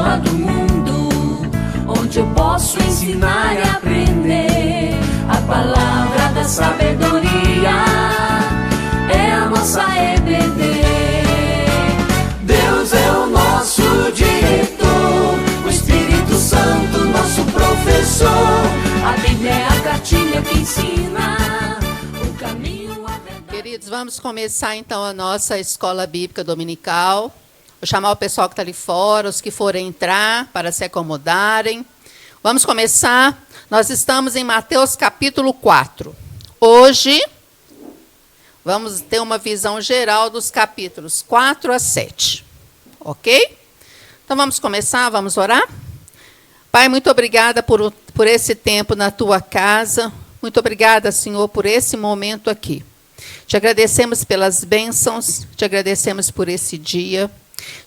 escola do mundo, onde eu posso ensinar e aprender. A palavra da sabedoria é a nossa EBD. Deus é o nosso diretor, o Espírito Santo nosso professor. A Bíblia é a cartilha que ensina o caminho, a verdade. Queridos, vamos começar então a nossa escola bíblica dominical. Vou chamar o pessoal que está ali fora, os que forem entrar, para se acomodarem. Vamos começar. Nós estamos em Mateus capítulo 4. Hoje, vamos ter uma visão geral dos capítulos 4 a 7. Ok? Então vamos começar, vamos orar? Pai, muito obrigada por esse tempo na tua casa. Muito obrigada, Senhor, por esse momento aqui. Te agradecemos pelas bênçãos, te agradecemos por esse dia.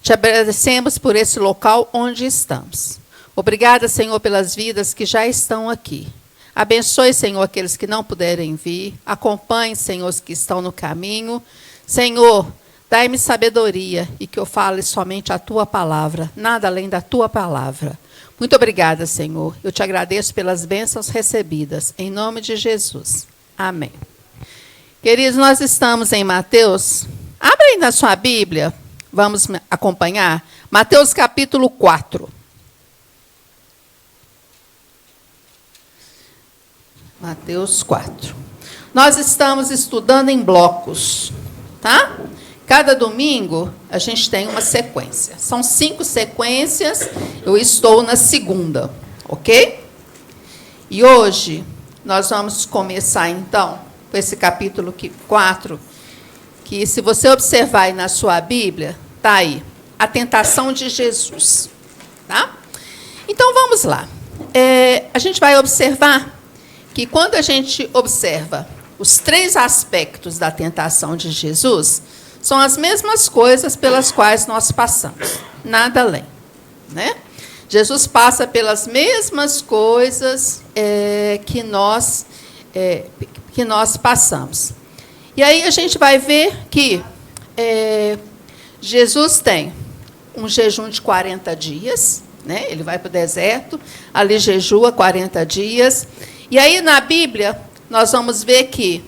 Te agradecemos por esse local onde estamos. Obrigada, Senhor, pelas vidas que já estão aqui. Abençoe, Senhor, aqueles que não puderem vir. Acompanhe, Senhor, os que estão no caminho. Senhor, dai-me sabedoria e que eu fale somente a tua palavra, nada além da tua palavra. Muito obrigada, Senhor. Eu te agradeço pelas bênçãos recebidas. Em nome de Jesus. Amém. Queridos, nós estamos em Mateus. Abre aí na sua Bíblia. Vamos acompanhar. Mateus capítulo 4. Mateus 4. Nós estamos estudando em blocos, tá? Cada domingo a gente tem uma sequência. São 5 sequências, eu estou na segunda, ok? E hoje nós vamos começar então com esse capítulo 4, que se você observar aí na sua Bíblia, está aí, a tentação de Jesus, tá? Então vamos lá. A gente vai observar que quando a gente observa os 3 aspectos da tentação de Jesus, são as mesmas coisas pelas quais nós passamos, nada além, né? Jesus passa pelas mesmas coisas que nós passamos. E aí a gente vai ver que Jesus tem um jejum de 40 dias, né? Ele vai para o deserto, ali jejua 40 dias. E aí, na Bíblia, nós vamos ver que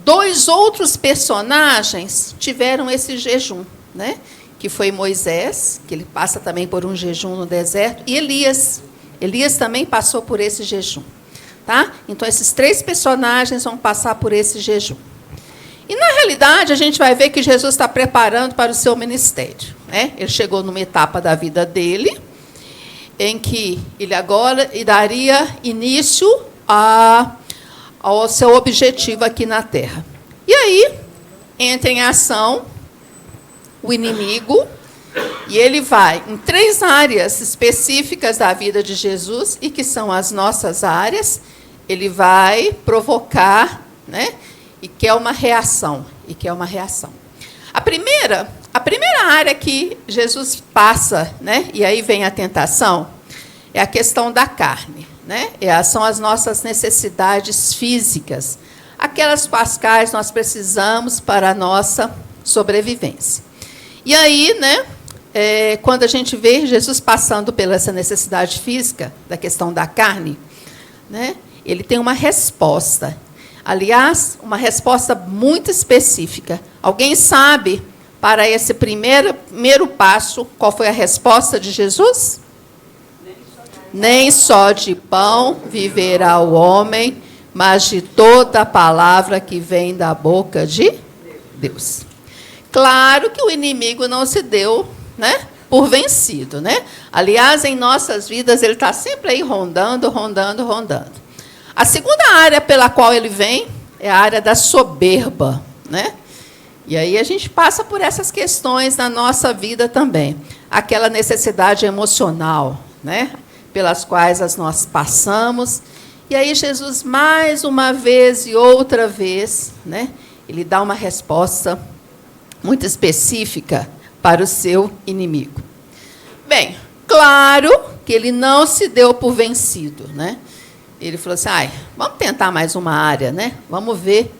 2 outros personagens tiveram esse jejum, né? Que foi Moisés, que ele passa também por um jejum no deserto, e Elias. Elias também passou por esse jejum. Tá? Então, esses 3 personagens vão passar por esse jejum. E, na realidade, a gente vai ver que Jesus está preparando para o seu ministério, né? Ele chegou numa etapa da vida dele, em que ele agora daria início ao seu objetivo aqui na Terra. E aí, entra em ação o inimigo, e ele vai em 3 áreas específicas da vida de Jesus, e que são as nossas áreas, ele vai provocar, né? E quer uma reação. A primeira área que Jesus passa, né? E aí vem a tentação, é a questão da carne. Né? São as nossas necessidades físicas, aquelas com as quais nós precisamos para a nossa sobrevivência. E aí, né, quando a gente vê Jesus passando pela essa necessidade física, da questão da carne, né, ele tem uma resposta. Aliás, uma resposta muito específica. Alguém sabe, para esse primeiro passo, qual foi a resposta de Jesus? Nem só de pão viverá o homem, mas de toda a palavra que vem da boca de Deus. Claro que o inimigo não se deu, né, por vencido, né? Aliás, em nossas vidas, ele está sempre aí rondando. A segunda área pela qual ele vem é a área da soberba, né? E aí a gente passa por essas questões na nossa vida também. Aquela necessidade emocional, né? Pelas quais nós passamos. E aí Jesus, mais uma vez e outra vez, né, ele dá uma resposta muito específica para o seu inimigo. Bem, claro que ele não se deu por vencido, né? Ele falou assim, vamos tentar mais uma área, né? Vamos ver,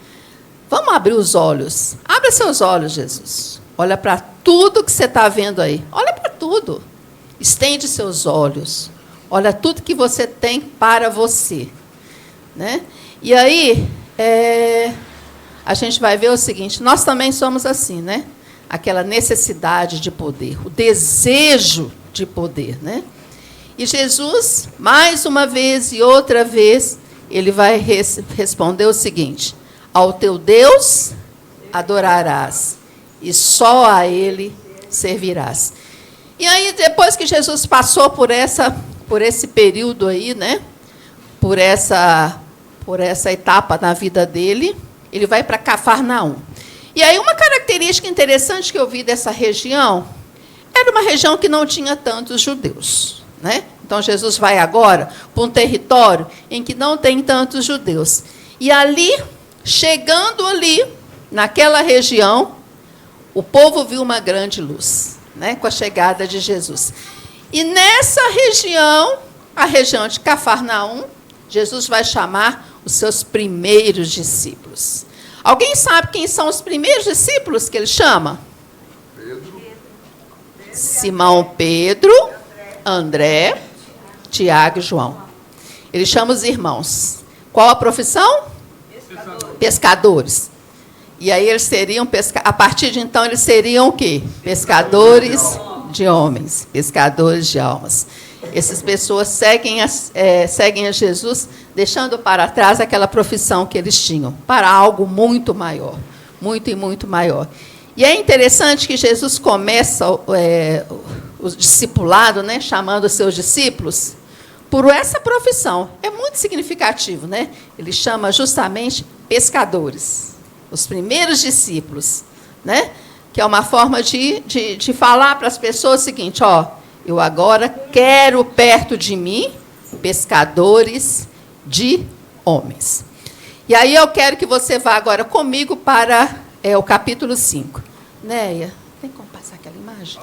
vamos abrir os olhos. Abra seus olhos, Jesus. Olha para tudo que você está vendo aí. Olha para tudo. Estende seus olhos. Olha tudo que você tem para você. Né? E aí, a gente vai ver o seguinte, nós também somos assim, né? Aquela necessidade de poder, o desejo de poder. Né? E Jesus, mais uma vez e outra vez, ele vai responder o seguinte, ao teu Deus adorarás, e só a Ele servirás. E aí, depois que Jesus passou por esse período aí, né? Por essa etapa na vida dele, ele vai para Cafarnaum. E aí, uma característica interessante que eu vi dessa região, era uma região que não tinha tantos judeus. Né? Então, Jesus vai agora para um território em que não tem tantos judeus. E ali, chegando ali, naquela região, o povo viu uma grande luz, né, com a chegada de Jesus. E nessa região, a região de Cafarnaum, Jesus vai chamar os seus primeiros discípulos. Alguém sabe quem são os primeiros discípulos que ele chama? Pedro. Simão Pedro, André, Tiago e João. Ele chama os irmãos. Qual a profissão? Pescadores. E aí eles seriam, a partir de então, eles seriam o quê? Pescadores de homens, pescadores de almas. Essas pessoas seguem a Jesus, deixando para trás aquela profissão que eles tinham, para algo muito maior, muito e muito maior. E é interessante que Jesus começa o discipulado, né, chamando os seus discípulos, por essa profissão. É muito significativo, né? Ele chama justamente pescadores, os primeiros discípulos, né? Que é uma forma de falar para as pessoas o seguinte, ó, eu agora quero perto de mim pescadores de homens. E aí eu quero que você vá agora comigo para o capítulo 5. Néia, tem como passar aquela imagem?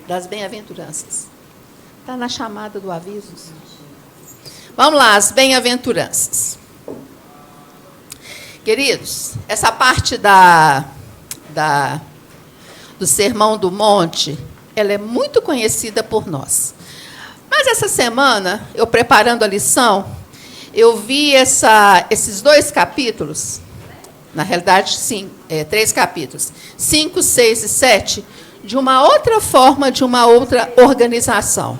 Das bem-aventuranças. Está na chamada do aviso. Vamos lá, as bem-aventuranças. Queridos, essa parte do Sermão do Monte, ela é muito conhecida por nós. Mas essa semana, eu preparando a lição, eu vi esses 2 capítulos, na realidade, 3 capítulos, 5, 6 e 7, de uma outra forma, de uma outra organização.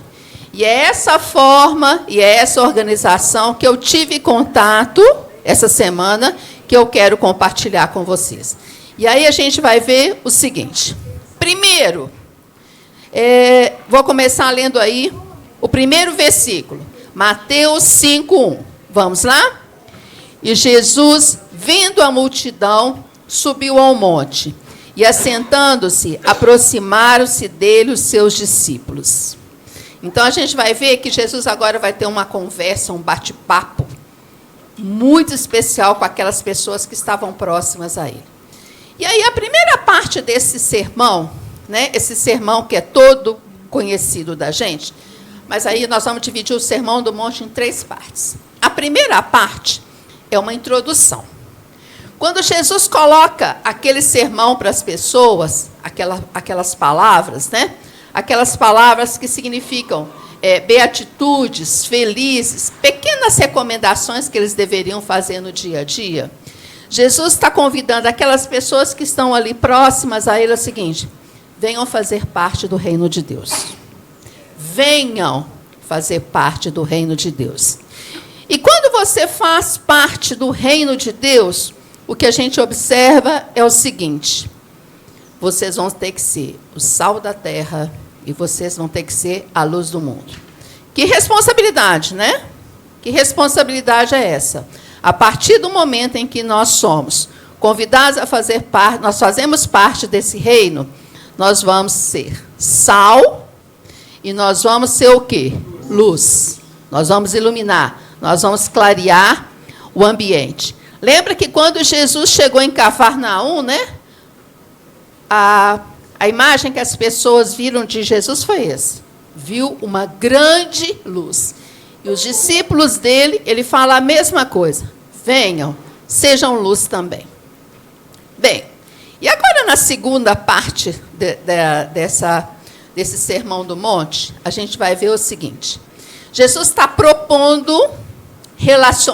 E é essa forma e é essa organização que eu tive contato essa semana, que eu quero compartilhar com vocês. E aí a gente vai ver o seguinte. Primeiro, vou começar lendo aí o primeiro versículo, Mateus 5:1. Vamos lá? E Jesus, vendo a multidão, subiu ao monte, e assentando-se, aproximaram-se dele os seus discípulos. Então, a gente vai ver que Jesus agora vai ter uma conversa, um bate-papo muito especial com aquelas pessoas que estavam próximas a ele. E aí, a primeira parte desse sermão, né, esse sermão que é todo conhecido da gente, mas aí nós vamos dividir o Sermão do Monte em 3 partes. A primeira parte é uma introdução. Quando Jesus coloca aquele sermão para as pessoas, aquelas palavras, né? Aquelas palavras que significam beatitudes, felizes, pequenas recomendações que eles deveriam fazer no dia a dia, Jesus está convidando aquelas pessoas que estão ali próximas a ele o seguinte, venham fazer parte do reino de Deus. Venham fazer parte do reino de Deus. E quando você faz parte do reino de Deus, o que a gente observa é o seguinte, vocês vão ter que ser o sal da terra e vocês vão ter que ser a luz do mundo. Que responsabilidade, né? Que responsabilidade é essa? A partir do momento em que nós somos convidados a fazer parte, nós fazemos parte desse reino, nós vamos ser sal e nós vamos ser o quê? Luz. Nós vamos iluminar, nós vamos clarear o ambiente. Lembra que quando Jesus chegou em Cafarnaum, né? A imagem que as pessoas viram de Jesus foi essa. Viu uma grande luz. E os discípulos dele, ele fala a mesma coisa. Venham, sejam luz também. Bem, e agora na segunda parte desse Sermão do Monte, a gente vai ver o seguinte. Jesus está propondo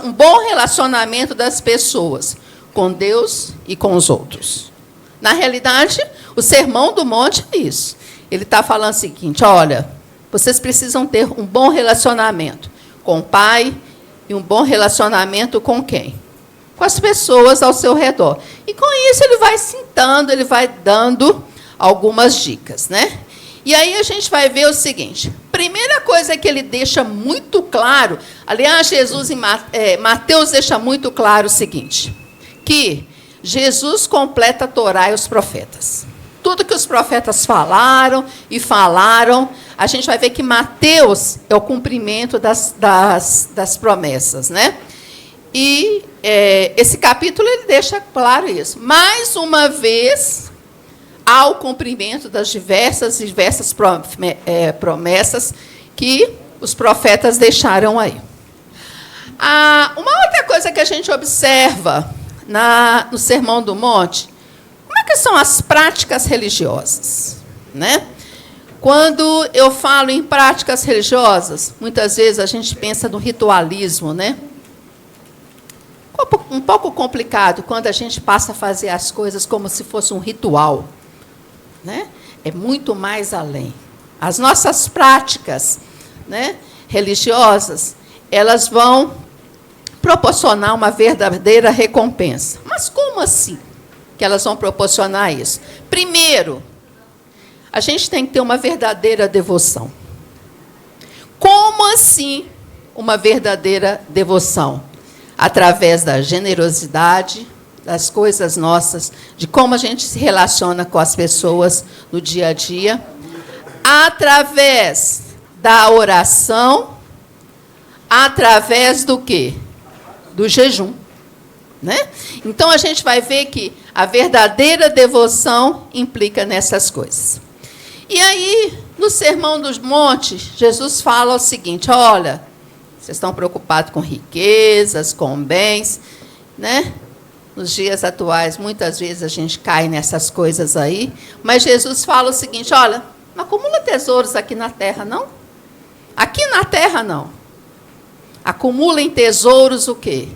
um bom relacionamento das pessoas com Deus e com os outros. Na realidade, o Sermão do Monte é isso. Ele está falando o seguinte, olha, vocês precisam ter um bom relacionamento com o Pai e um bom relacionamento com quem? Com as pessoas ao seu redor. E com isso ele vai citando, ele vai dando algumas dicas, né? E aí a gente vai ver o seguinte. Primeira coisa que ele deixa muito claro, aliás, Jesus em Mateus deixa muito claro o seguinte, que Jesus completa a Torá e os profetas. Tudo que os profetas falaram, a gente vai ver que Mateus é o cumprimento das promessas, né? E esse capítulo ele deixa claro isso. Mais uma vez, há o cumprimento das diversas promessas que os profetas deixaram aí. Uma outra coisa que a gente observa no Sermão do Monte, como é que são as práticas religiosas, né? Quando eu falo em práticas religiosas, muitas vezes a gente pensa no ritualismo, né? Um pouco complicado quando a gente passa a fazer as coisas como se fosse um ritual, né? É muito mais além. As nossas práticas, né, religiosas, elas vão proporcionar uma verdadeira recompensa. Mas como assim que elas vão proporcionar isso? Primeiro, a gente tem que ter uma verdadeira devoção. Como assim uma verdadeira devoção? Através da generosidade, das coisas nossas, de como a gente se relaciona com as pessoas no dia a dia, através da oração, através do quê? Do jejum, né? Então a gente vai ver que a verdadeira devoção implica nessas coisas. E aí, no Sermão do Monte, Jesus fala o seguinte, olha, vocês estão preocupados com riquezas, com bens, né? Nos dias atuais, muitas vezes a gente cai nessas coisas aí, mas Jesus fala o seguinte, olha, não acumula tesouros aqui na terra, não? Aqui na terra, não. Acumulem tesouros o quê?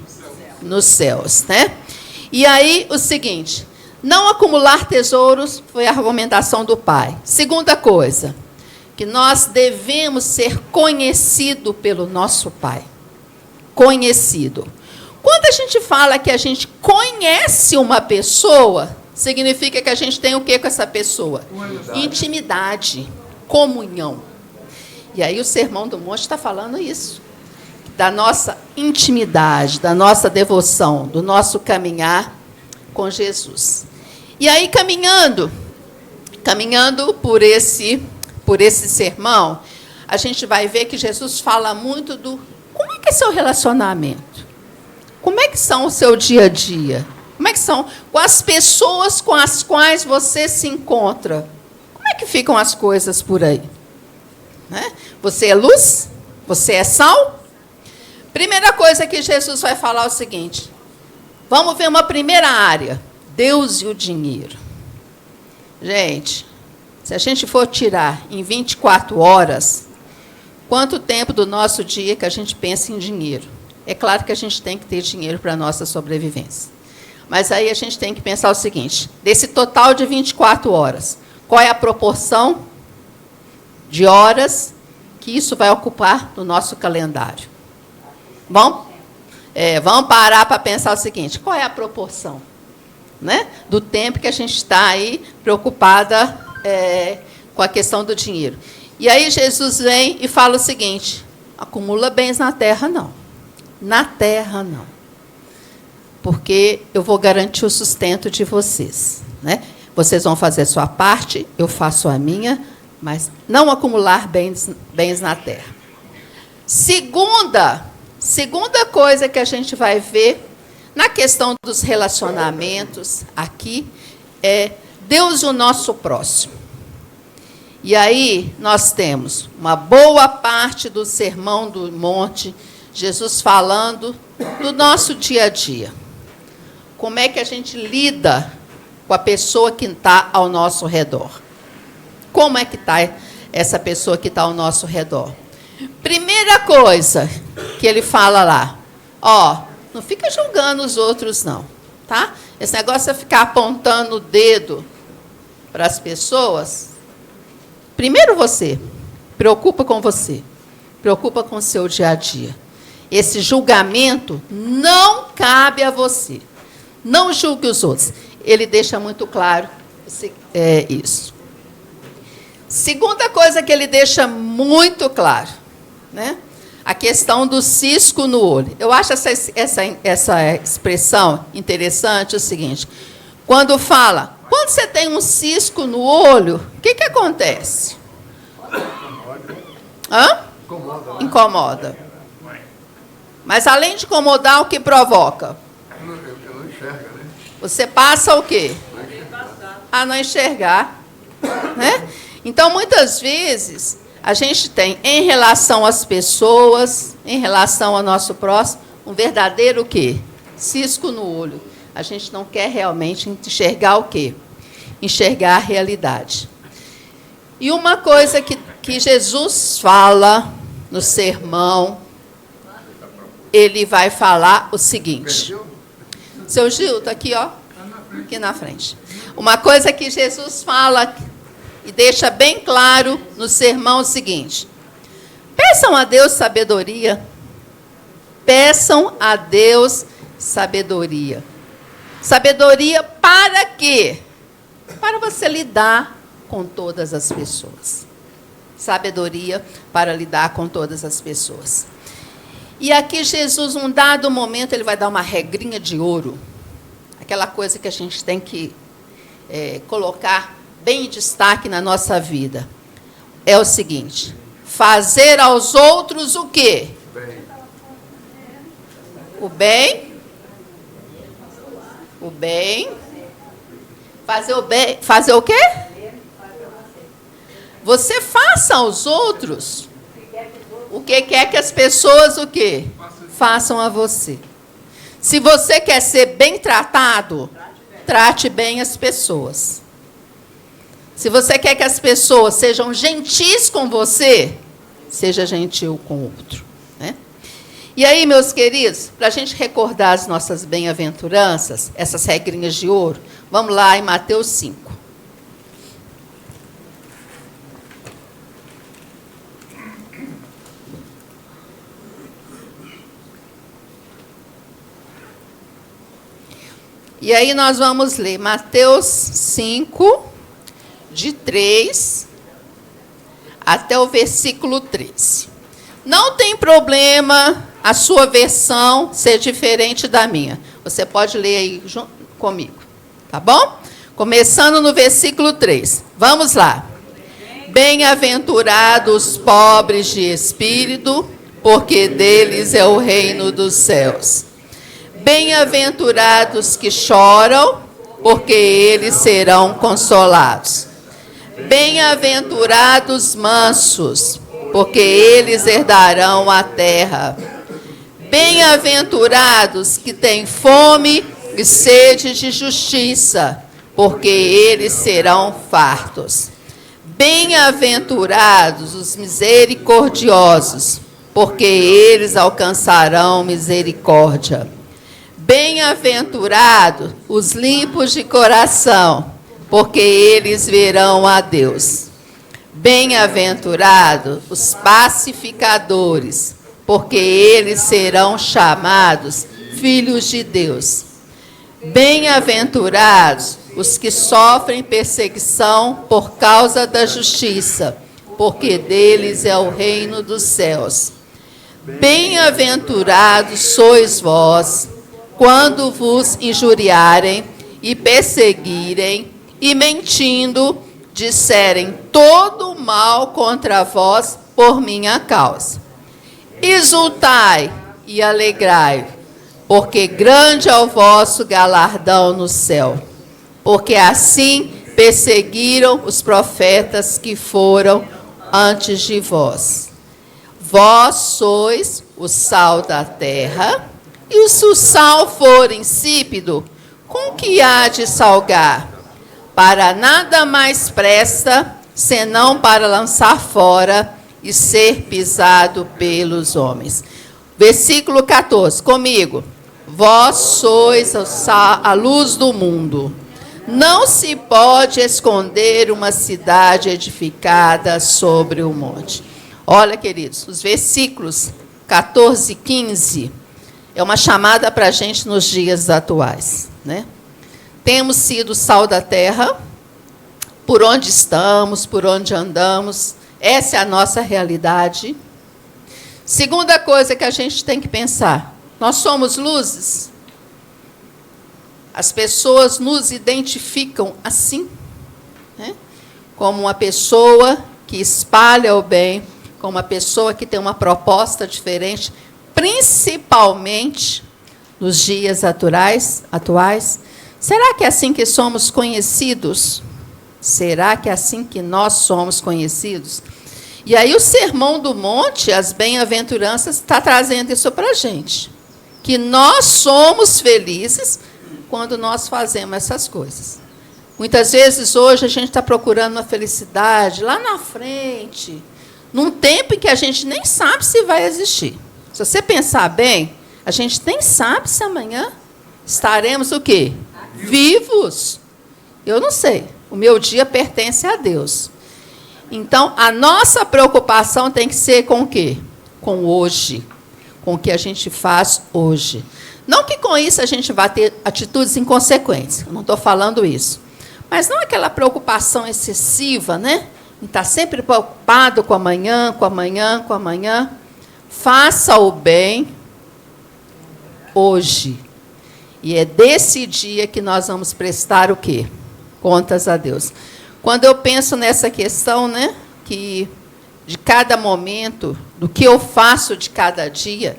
Nos céus, né? E aí, o seguinte, não acumular tesouros foi a argumentação do Pai. Segunda coisa, que nós devemos ser conhecidos pelo nosso Pai. Conhecido. Quando a gente fala que a gente conhece uma pessoa, significa que a gente tem o que com essa pessoa? Intimidade, comunhão. E aí o Sermão do Monte está falando isso. Da nossa intimidade, da nossa devoção, do nosso caminhar com Jesus. E aí, caminhando por esse sermão, a gente vai ver que Jesus fala muito do como é que é seu relacionamento? Como é que são o seu dia a dia? Como é que são com as pessoas com as quais você se encontra? Como é que ficam as coisas por aí? Né? Você é luz? Você é sal? Primeira coisa que Jesus vai falar é o seguinte, vamos ver uma primeira área, Deus e o dinheiro. Gente, se a gente for tirar em 24 horas, quanto tempo do nosso dia que a gente pensa em dinheiro? É claro que a gente tem que ter dinheiro para a nossa sobrevivência. Mas aí a gente tem que pensar o seguinte, desse total de 24 horas, qual é a proporção de horas que isso vai ocupar no nosso calendário? Bom, vamos parar para pensar o seguinte, qual é a proporção, né, do tempo que a gente está aí preocupada com a questão do dinheiro? E aí Jesus vem e fala o seguinte, acumula bens na terra, não. Na terra, não. Porque eu vou garantir o sustento de vocês, né? Vocês vão fazer a sua parte, eu faço a minha, mas não acumular bens na terra. Segunda coisa que a gente vai ver na questão dos relacionamentos aqui é Deus e o nosso próximo. E aí nós temos uma boa parte do Sermão do Monte, Jesus falando do nosso dia a dia. Como é que a gente lida com a pessoa que está ao nosso redor? Como é que está essa pessoa que está ao nosso redor. Primeira coisa que ele fala lá, não fica julgando os outros, não, tá? Esse negócio é ficar apontando o dedo para as pessoas. Primeiro você, preocupa com você, preocupa com o seu dia a dia. Esse julgamento não cabe a você. Não julgue os outros. Ele deixa muito claro isso. Segunda coisa que ele deixa muito claro, né? A questão do cisco no olho. Eu acho essa expressão interessante, o seguinte. Quando você tem um cisco no olho, o que acontece? Incomoda. Mas, além de incomodar, o que provoca? Não enxerga, né? Você passa o quê? A não enxergar. Né? Então, muitas vezes, a gente tem, em relação às pessoas, em relação ao nosso próximo, um verdadeiro o quê? Cisco no olho. A gente não quer realmente enxergar o quê? Enxergar a realidade. E uma coisa que Jesus fala no sermão, ele vai falar o seguinte. Seu Gil, está aqui, aqui na frente. Uma coisa que Jesus fala e deixa bem claro no sermão o seguinte. Peçam a Deus sabedoria. Peçam a Deus sabedoria. Sabedoria para quê? Para você lidar com todas as pessoas. Sabedoria para lidar com todas as pessoas. E aqui Jesus, num dado momento, ele vai dar uma regrinha de ouro. Aquela coisa que a gente tem que colocar bem em destaque na nossa vida. É o seguinte, fazer aos outros o quê? O bem. O bem. Fazer o bem. Fazer o quê? Você faça aos outros o que quer que as pessoas o quê? Façam a você. Se você quer ser bem tratado, trate bem as pessoas. Se você quer que as pessoas sejam gentis com você, seja gentil com o outro. Né? E aí, meus queridos, para a gente recordar as nossas bem-aventuranças, essas regrinhas de ouro, vamos lá em Mateus 5. E aí nós vamos ler Mateus 5, de 3 até o versículo 13. Não tem problema a sua versão ser diferente da minha. Você pode ler aí junto comigo, tá bom? Começando no versículo 3. Vamos lá. Bem-aventurados os pobres de espírito, porque deles é o reino dos céus. Bem-aventurados que choram, porque eles serão consolados. Bem-aventurados mansos, porque eles herdarão a terra. Bem-aventurados que têm fome e sede de justiça, porque eles serão fartos. Bem-aventurados os misericordiosos, porque eles alcançarão misericórdia. Bem-aventurados os limpos de coração, porque eles verão a Deus. Bem-aventurados os pacificadores, porque eles serão chamados filhos de Deus. Bem-aventurados os que sofrem perseguição por causa da justiça, porque deles é o reino dos céus. Bem-aventurados sois vós, quando vos injuriarem e perseguirem, e mentindo, disserem todo o mal contra vós por minha causa. Exultai e alegrai, porque grande é o vosso galardão no céu. Porque assim perseguiram os profetas que foram antes de vós. Vós sois o sal da terra, e se o sal for insípido, com que há de salgar? Para nada mais presta, senão para lançar fora e ser pisado pelos homens. Versículo 14, comigo. Vós sois a luz do mundo. Não se pode esconder uma cidade edificada sobre o monte. Olha, queridos, os versículos 14 e 15 é uma chamada para a gente nos dias atuais, né? Temos sido sal da terra, por onde estamos, por onde andamos, essa é a nossa realidade. Segunda coisa que a gente tem que pensar, nós somos luzes. As pessoas nos identificam assim, né? Como uma pessoa que espalha o bem, como uma pessoa que tem uma proposta diferente, principalmente nos dias atuais. Será que é assim que somos conhecidos? Será que é assim que nós somos conhecidos? E aí o Sermão do Monte, as bem-aventuranças, está trazendo isso para a gente. Que nós somos felizes quando nós fazemos essas coisas. Muitas vezes, hoje, a gente está procurando uma felicidade lá na frente, num tempo em que a gente nem sabe se vai existir. Se você pensar bem, a gente nem sabe se amanhã estaremos o quê? Vivos. Eu não sei. O meu dia pertence a Deus. Então, a nossa preocupação tem que ser com o quê? Com hoje. Com o que a gente faz hoje. Não que com isso a gente vá ter atitudes inconsequentes. Eu não estou falando isso. Mas não aquela preocupação excessiva, né? Em estar sempre preocupado com amanhã, com amanhã, com amanhã. Faça o bem hoje. E é desse dia que nós vamos prestar o quê? Contas a Deus. Quando eu penso nessa questão, né, que de cada momento, do que eu faço de cada dia,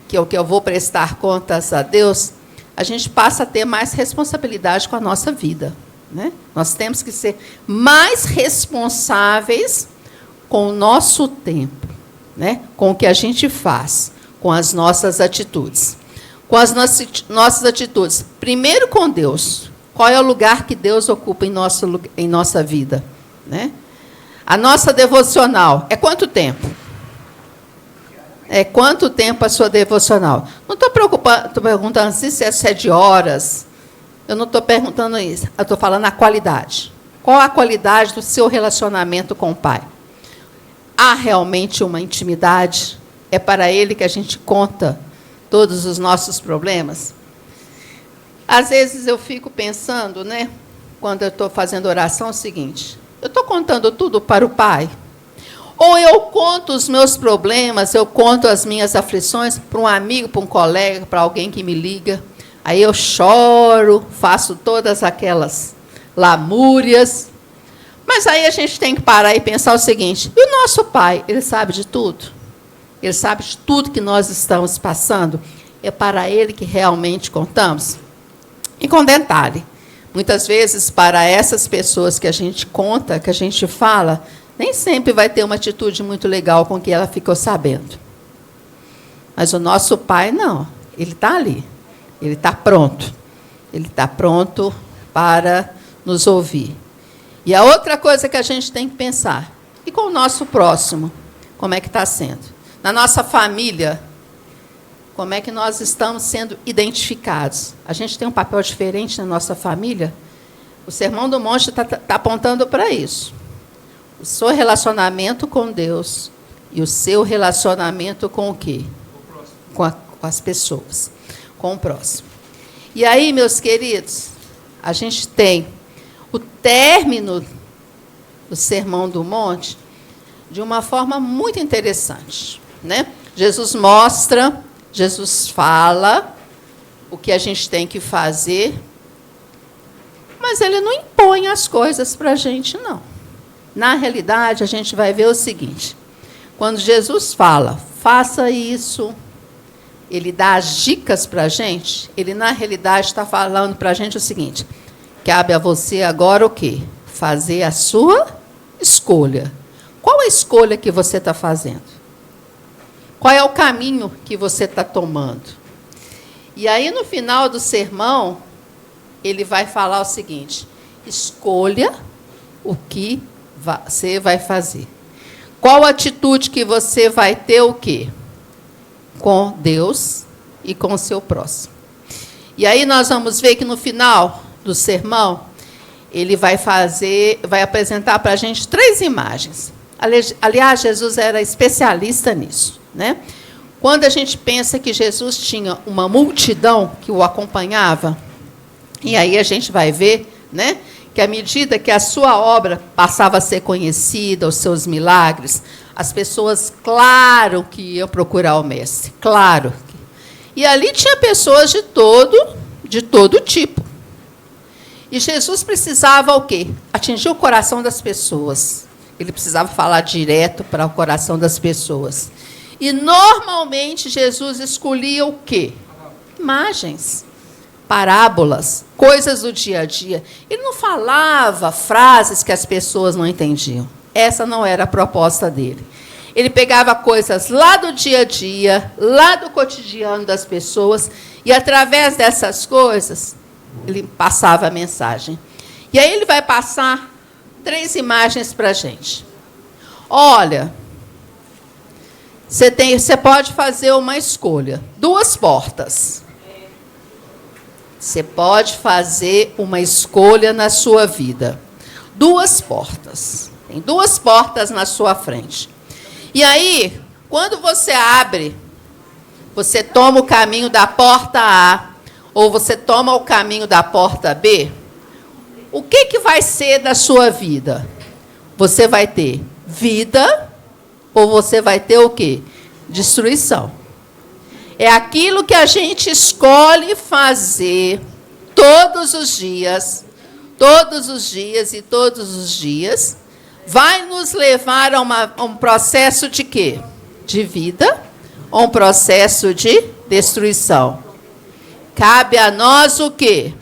que é o que eu vou prestar contas a Deus, a gente passa a ter mais responsabilidade com a nossa vida, né? Nós temos que ser mais responsáveis com o nosso tempo, né? Com o que a gente faz, com as nossas atitudes. Com as nossas atitudes. Primeiro com Deus. Qual é o lugar que Deus ocupa em nossa vida? Né? A nossa devocional é quanto tempo? É quanto tempo a sua devocional? Não estou perguntando se é de horas. Eu não estou perguntando isso. Eu estou falando a qualidade. Qual a qualidade do seu relacionamento com o Pai? Há realmente uma intimidade? É para Ele que a gente conta todos os nossos problemas? Às vezes eu fico pensando, né, quando eu estou fazendo oração, é o seguinte: eu estou contando tudo para o Pai? Ou eu conto os meus problemas, eu conto as minhas aflições para um amigo, para um colega, para alguém que me liga? Aí eu choro, faço todas aquelas lamúrias. Mas aí a gente tem que parar e pensar o seguinte: e o nosso Pai, Ele sabe de tudo? Ele sabe de tudo que nós estamos passando? É para Ele que realmente contamos? E com detalhe, muitas vezes, para essas pessoas que a gente conta, que a gente fala, nem sempre vai ter uma atitude muito legal com que ela ficou sabendo. Mas o nosso Pai, não. Ele está ali. Ele está pronto. Ele está pronto para nos ouvir. E a outra coisa que a gente tem que pensar, e com o nosso próximo, como é que está sendo? Na nossa família, como é que nós estamos sendo identificados? A gente tem um papel diferente na nossa família? O Sermão do Monte está apontando para isso. O seu relacionamento com Deus e o seu relacionamento com o quê? Com as pessoas, com o próximo. E aí, meus queridos, a gente tem o término do Sermão do Monte de uma forma muito interessante, né? Jesus mostra, Jesus fala o que a gente tem que fazer, mas Ele não impõe as coisas para a gente, não. Na realidade, a gente vai ver o seguinte: quando Jesus fala, faça isso, Ele dá as dicas para a gente, Ele, na realidade, está falando para a gente o seguinte: cabe a você agora o quê? Fazer a sua escolha. Qual a escolha que você está fazendo? Qual é o caminho que você está tomando? E aí, no final do sermão, ele vai falar o seguinte: escolha o que você vai fazer. Qual atitude que você vai ter o quê? Com Deus e com o seu próximo. E aí nós vamos ver que no final do sermão, ele vai apresentar para a gente 3 imagens. Aliás, Jesus era especialista nisso, né? Quando a gente pensa que Jesus tinha uma multidão que o acompanhava, e aí a gente vai ver, né, que à medida que a sua obra passava a ser conhecida, os seus milagres, as pessoas, claro, que iam procurar o mestre, claro. E ali tinha pessoas de todo tipo. E Jesus precisava o quê? Atingir o coração das pessoas. Ele precisava falar direto para o coração das pessoas. E, normalmente, Jesus escolhia o quê? Imagens, parábolas, coisas do dia a dia. Ele não falava frases que as pessoas não entendiam. Essa não era a proposta dele. Ele pegava coisas lá do dia a dia, lá do cotidiano das pessoas, e, através dessas coisas, ele passava a mensagem. E aí ele vai passar 3 imagens para a gente. Olha, você pode fazer uma escolha. 2 portas. Você pode fazer uma escolha na sua vida. 2 portas. Tem 2 portas na sua frente. E aí, quando você abre, você toma o caminho da porta A, ou você toma o caminho da porta B, o que vai ser da sua vida? Você vai ter vida, ou você vai ter o quê? Destruição. É aquilo que a gente escolhe fazer todos os dias, e todos os dias, vai nos levar a um processo de quê? De vida, ou um processo de destruição. Cabe a nós o quê?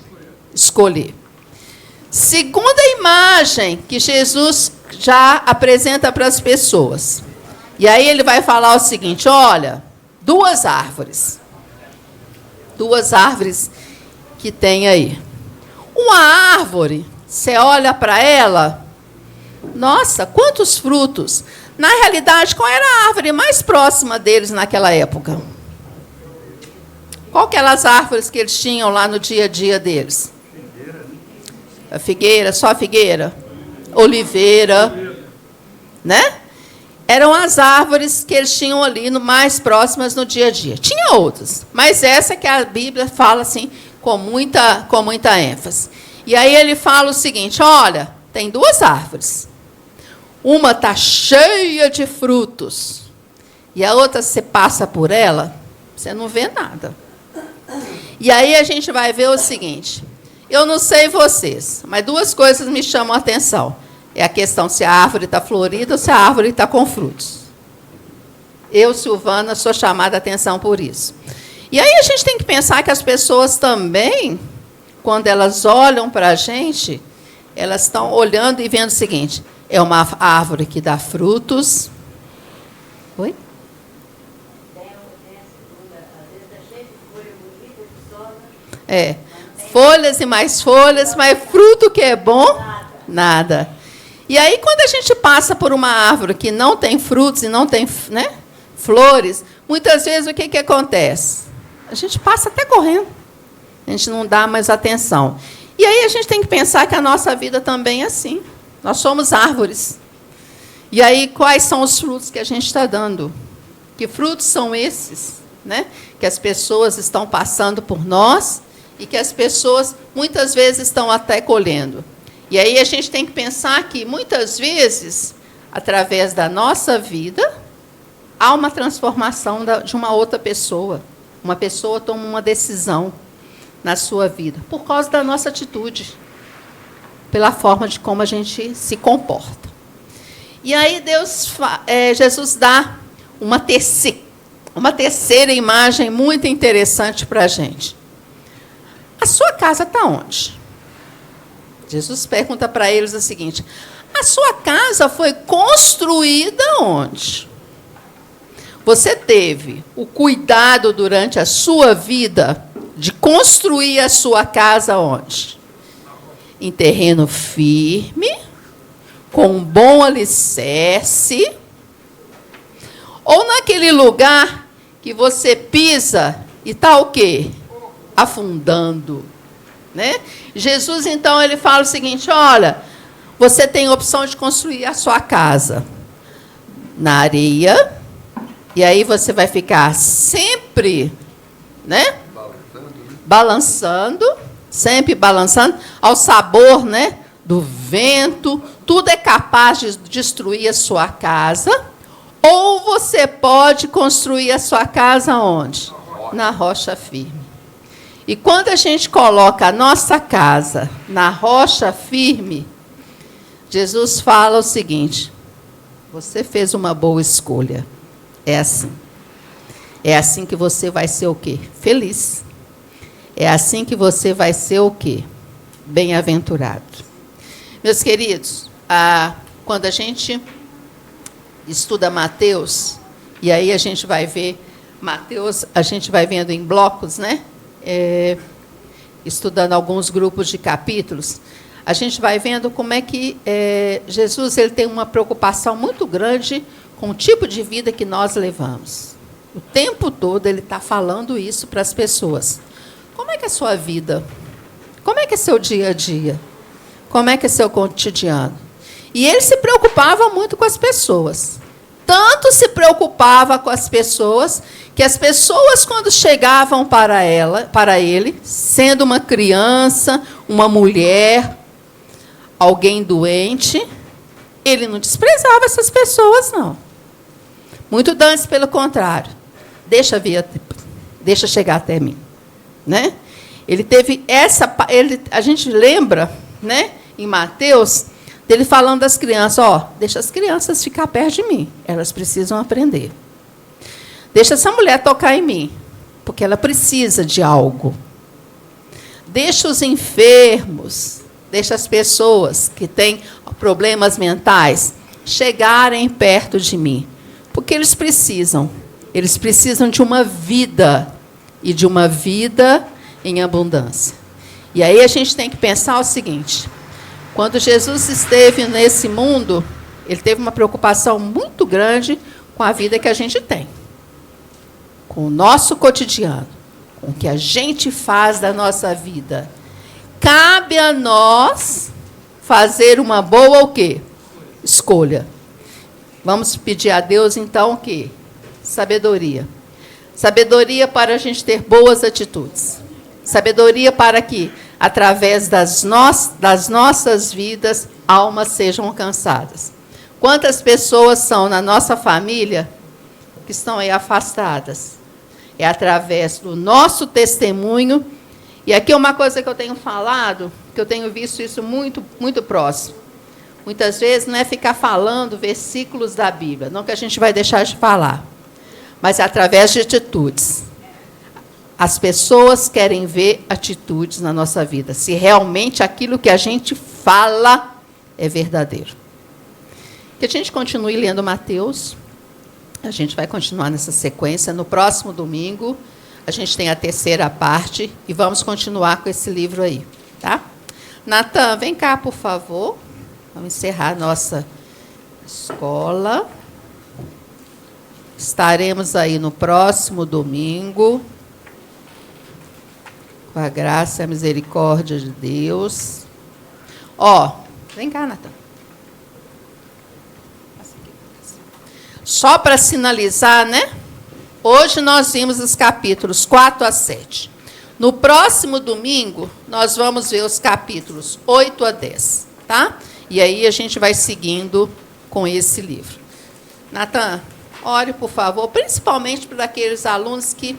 Escolher. Segunda imagem que Jesus já apresenta para as pessoas. E aí ele vai falar o seguinte, olha, 2 árvores. 2 árvores que tem aí. Uma árvore, você olha para ela, nossa, quantos frutos. Na realidade, qual era a árvore mais próxima deles naquela época? Qual que eram as árvores que eles tinham lá no dia a dia deles? A figueira, só a figueira? Oliveira, né? Eram as árvores que eles tinham ali mais próximas no dia a dia. Tinha outras, mas essa que a Bíblia fala assim, com muita ênfase. E aí ele fala o seguinte, olha, tem 2 árvores. Uma está cheia de frutos, e a outra, você passa por ela, você não vê nada. E aí a gente vai ver o seguinte, eu não sei vocês, mas 2 coisas me chamam a atenção. É a questão se a árvore está florida ou se a árvore está com frutos. Eu, Silvana, sou chamada a atenção por isso. E aí a gente tem que pensar que as pessoas também, quando elas olham para a gente, elas estão olhando e vendo o seguinte, é uma árvore que dá frutos. Oi? É, folhas e mais folhas, mas fruto que é bom, nada. E aí, quando a gente passa por uma árvore que não tem frutos e não tem, né, flores, muitas vezes o que acontece? A gente passa até correndo. A gente não dá mais atenção. E aí a gente tem que pensar que a nossa vida também é assim. Nós somos árvores. E aí, quais são os frutos que a gente está dando? Que frutos são esses, né? Que as pessoas estão passando por nós e que as pessoas, muitas vezes, estão até colhendo. E aí a gente tem que pensar que, muitas vezes, através da nossa vida, há uma transformação de uma outra pessoa. Uma pessoa toma uma decisão na sua vida, por causa da nossa atitude, pela forma de como a gente se comporta. E aí Jesus dá uma terceira imagem muito interessante para a gente. A sua casa está onde? Jesus pergunta para eles o seguinte, a sua casa foi construída onde? Você teve o cuidado durante a sua vida de construir a sua casa onde? Em terreno firme com um bom alicerce, ou naquele lugar que você pisa e está o quê? Afundando. Né? Jesus, então, ele fala o seguinte, olha, você tem a opção de construir a sua casa na areia, e aí você vai ficar sempre, né? Balançando, sempre balançando, ao sabor, né, do vento, tudo é capaz de destruir a sua casa, ou você pode construir a sua casa onde? Na rocha firme. E quando a gente coloca a nossa casa na rocha firme, Jesus fala o seguinte, você fez uma boa escolha. É assim. É assim que você vai ser o quê? Feliz. É assim que você vai ser o quê? Bem-aventurado. Meus queridos, quando a gente estuda Mateus, e aí a gente vai ver Mateus, a gente vai vendo em blocos, né? Estudando alguns grupos de capítulos, a gente vai vendo como é que Jesus ele tem uma preocupação muito grande com o tipo de vida que nós levamos. O tempo todo ele está falando isso para as pessoas. Como é que é a sua vida? Como é que é seu dia a dia? Como é que é seu cotidiano? E ele se preocupava muito com as pessoas. Tanto se preocupava com as pessoas, que as pessoas, quando chegavam para ele, sendo uma criança, uma mulher, alguém doente, ele não desprezava essas pessoas, não. Muito antes, pelo contrário. Deixa chegar até mim. Né? Ele teve a gente lembra, né, em Mateus, dele falando das crianças, deixa as crianças ficar perto de mim, elas precisam aprender. Deixa essa mulher tocar em mim, porque ela precisa de algo. Deixa os enfermos, deixa as pessoas que têm problemas mentais chegarem perto de mim, porque eles precisam de uma vida, e de uma vida em abundância. E aí a gente tem que pensar o seguinte, quando Jesus esteve nesse mundo, ele teve uma preocupação muito grande com a vida que a gente tem, com o nosso cotidiano, com o que a gente faz da nossa vida. Cabe a nós fazer uma boa o quê? Escolha. Vamos pedir a Deus, então, o quê? Sabedoria. Sabedoria para a gente ter boas atitudes. Sabedoria para que, através das nossas vidas, almas sejam alcançadas. Quantas pessoas são na nossa família que estão aí afastadas? É através do nosso testemunho. E aqui uma coisa que eu tenho falado, que eu tenho visto isso muito, muito próximo. Muitas vezes não é ficar falando versículos da Bíblia, não que a gente vai deixar de falar, mas é através de atitudes. As pessoas querem ver atitudes na nossa vida, se realmente aquilo que a gente fala é verdadeiro. Que a gente continue lendo Mateus, a gente vai continuar nessa sequência. No próximo domingo, a gente tem a terceira parte e vamos continuar com esse livro aí. Tá? Natan, vem cá, por favor. Vamos encerrar a nossa escola. Estaremos aí no próximo domingo, com a graça e a misericórdia de Deus. Vem cá, Natan. Só para sinalizar, né? Hoje nós vimos os capítulos 4 a 7. No próximo domingo, nós vamos ver os capítulos 8 a 10. Tá? E aí a gente vai seguindo com esse livro. Natan, ore, por favor, principalmente para aqueles alunos que,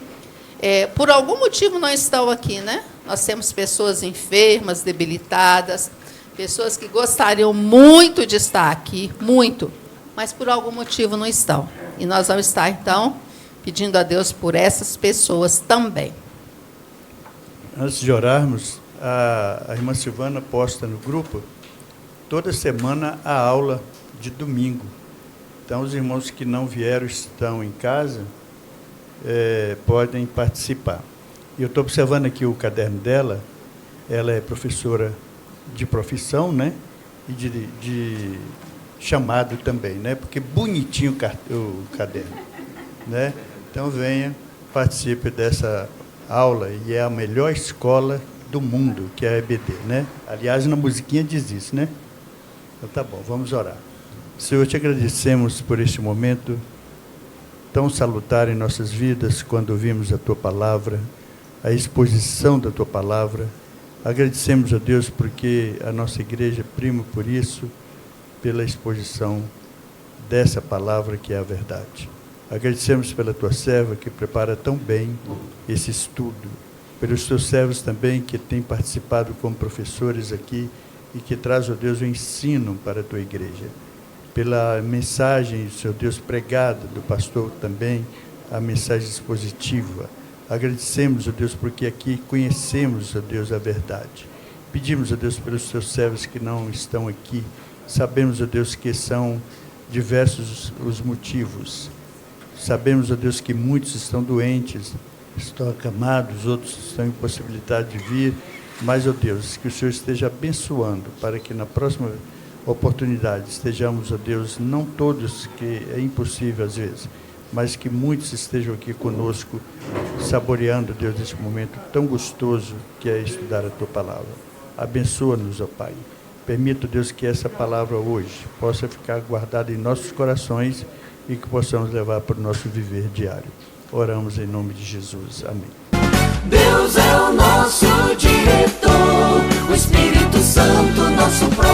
por algum motivo, não estão aqui, né? Nós temos pessoas enfermas, debilitadas, pessoas que gostariam muito de estar aqui, muito, mas por algum motivo não estão. E nós vamos estar, então, pedindo a Deus por essas pessoas também. Antes de orarmos, a irmã Silvana posta no grupo, toda semana, a aula de domingo. Então, os irmãos que não vieram, estão em casa, podem participar. E eu estou observando aqui o caderno dela, ela é professora de profissão, né? e de chamado também, né? Porque bonitinho o caderno, né? Então venha, participe dessa aula, e é a melhor escola do mundo, que é a EBD, né? Aliás, na musiquinha diz isso, né? Então tá bom, vamos orar. Senhor, te agradecemos por este momento tão salutar em nossas vidas, quando ouvimos a Tua Palavra, a exposição da Tua Palavra. Agradecemos a Deus porque a nossa igreja prima por isso, pela exposição dessa palavra que é a verdade. Agradecemos pela Tua serva que prepara tão bem esse estudo, pelos Teus servos também que têm participado como professores aqui e que traz, ó Deus, o ensino para a Tua igreja. Pela mensagem, Senhor Deus, pregada do pastor também, a mensagem expositiva. Agradecemos, ó Deus, porque aqui conhecemos, ó Deus, a verdade. Pedimos, ó Deus, pelos Teus servos que não estão aqui. Sabemos, ó Deus, que são diversos os motivos. Sabemos, ó Deus, que muitos estão doentes, estão acamados, outros estão impossibilitados de vir. Mas, ó Deus, que o Senhor esteja abençoando para que na próxima oportunidade estejamos, ó Deus, não todos, que é impossível às vezes, mas que muitos estejam aqui conosco, saboreando, Deus, esse momento tão gostoso que é estudar a Tua Palavra. Abençoa-nos, ó Pai. Permita, Deus, que essa palavra hoje possa ficar guardada em nossos corações e que possamos levar para o nosso viver diário. Oramos em nome de Jesus. Amém. Deus é o nosso diretor, o Espírito Santo, nosso protetor.